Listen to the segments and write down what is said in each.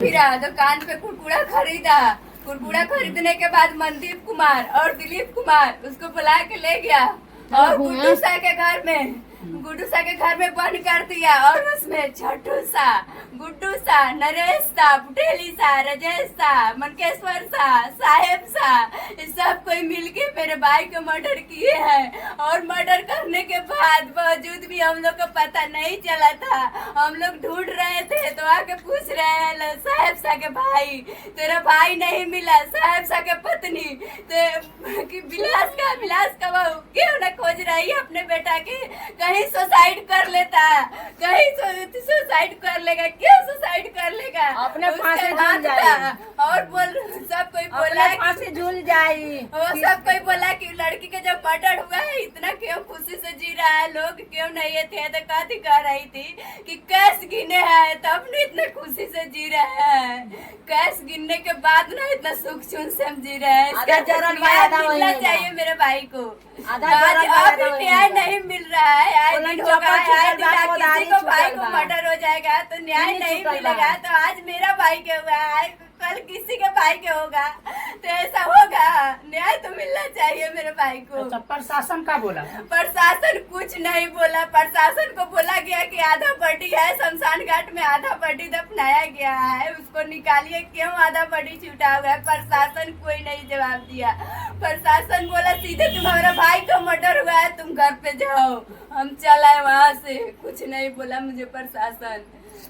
फिरा दुकान पे कुरकुरा खरीदा। कुरकुरा खरीदने के बाद मनदीप कुमार और दिलीप कुमार उसको बुला के ले गया और गुड्डू सा के घर में बंद कर दिया। और उसमें छोटू सा, गुड्डू सा, नरेश सा, पुटेली सा, राजेश सा, मनकेश्वर सा, साहेब सा, इस सब कोई मिलके मेरे भाई को मर्डर किए हैं। और मर्डर करने के बाद बावजूद भी हम लोग को पता नहीं चला था। हम लोग ढूंढ रहे थे तो आके पूछ रहे हैं साहेब सा के भाई, तेरा भाई नहीं मिला। साहेब सा के पत्नी कि विलास का बहू क्यों न खोज रही है अपने बेटा के। कहीं सुसाइड कर लेता, कहीं सुसाइड कर लेगा। क्यों सुसाइड कर लेगा? अपने फांसी झूल जाए। और बोल सब कोई बोला फांसी झूल जाए। वो सब कोई बोला कि लड़की के जब मर्डर हुआ है इतना क्यों खुशी से जी रहा है, लोग क्यों नहीं है थे। तो कथी कह रही थी कि कैश गिने हैं तब न इतने खुशी से जी रहे हैं। कैश गिनने के बाद ना इतना सुख चुन से हम जी रहे हैं। मिलना चाहिए मेरे भाई को। आज न्याय नहीं मिल रहा है। आए दिन होगा, आए दिन किसी को भाई को मर्डर हो जाएगा तो न्याय नहीं मिलेगा। तो आज मेरा भाई के हुआ है, कल किसी के भाई के होगा तो ऐसा होगा। न्याय तो मिलना चाहिए मेरे भाई को। तो प्रशासन का बोला? प्रशासन कुछ नहीं बोला। प्रशासन को बोला गया कि आधा पट्टी है शमशान घाट में, आधा पट्टी दफनाया गया है, उसको निकालिए। क्यों आधा पट्टी छूटा हुआ है? प्रशासन कोई नहीं जवाब दिया। प्रशासन बोला सीधे तुम्हारा भाई का मर्डर हुआ है, तुम घर पे जाओ। हम चला वहाँ से, कुछ नहीं बोला मुझे प्रशासन।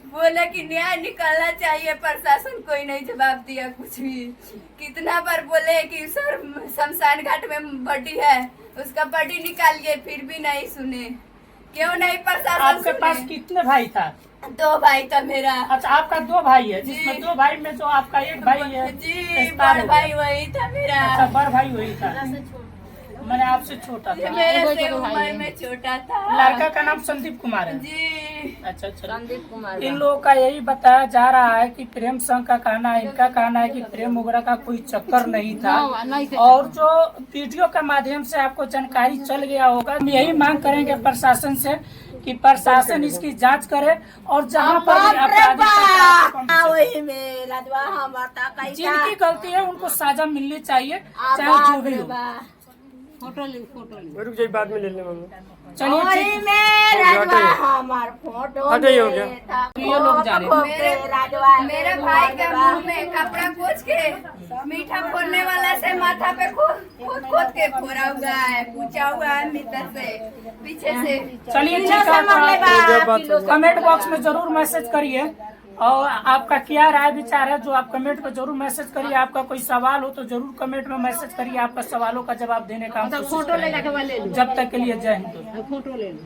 बोला कि न्याय निकलना चाहिए, प्रशासन कोई नहीं जवाब दिया कुछ भी। कितना बार बोले कि सर शमशान घाट में बॉडी है, उसका बॉडी निकालिए, फिर भी नहीं सुने। क्यों नहीं प्रशासन? आपके पास कितने भाई था? 2 भाई था मेरा। अच्छा, आपका 2 भाई है, जिसमें 2 भाई में तो आपका एक भाई है। जी, बड़ भाई वही था मेरा। अच्छा, बड़ भाई वही था, मैंने आपसे छोटा था। मेरे से उम्र में छोटा था। लड़का का नाम संदीप कुमार है। जी, अच्छा अच्छा। संदीप कुमार। इन लोगों का यही बताया जा रहा है कि प्रेम संघ का कहना है, इनका कहना है कि प्रेम वगैरह का कोई चक्कर नहीं था। और जो वीडियो के माध्यम से आपको जानकारी चल गया होगा, हम यही मांग करेंगे प्रशासन से कि प्रशासन इसकी जांच करे और जहां पर जिनकी गलती है उनको सजा मिलनी चाहिए, चाहे जो भी हो। फोटो रुक जाइए, बाद में ले लेंगे मम्मी। चलिए ठीक है। हटे हो गया। ये लोग जा रहे हैं। मेरे भाई के मुंह में कपड़ा पोंछ के मीठा फोड़ने वाला से माथा पे खोद के फोड़ा हुआ है, पूछा हुआ है मित्र से पीछे से। चलिए ठीक है, कमेंट बॉक्स में जरूर मैसेज करिए और आपका क्या राय विचार है जो आप कमेंट में जरूर मैसेज करिए। आपका कोई सवाल हो तो जरूर कमेंट में मैसेज करिए, आपका सवालों का जवाब देने का हम कोशिश करेंगे। जब तक के लिए जय हिंद। फोटो ले लो।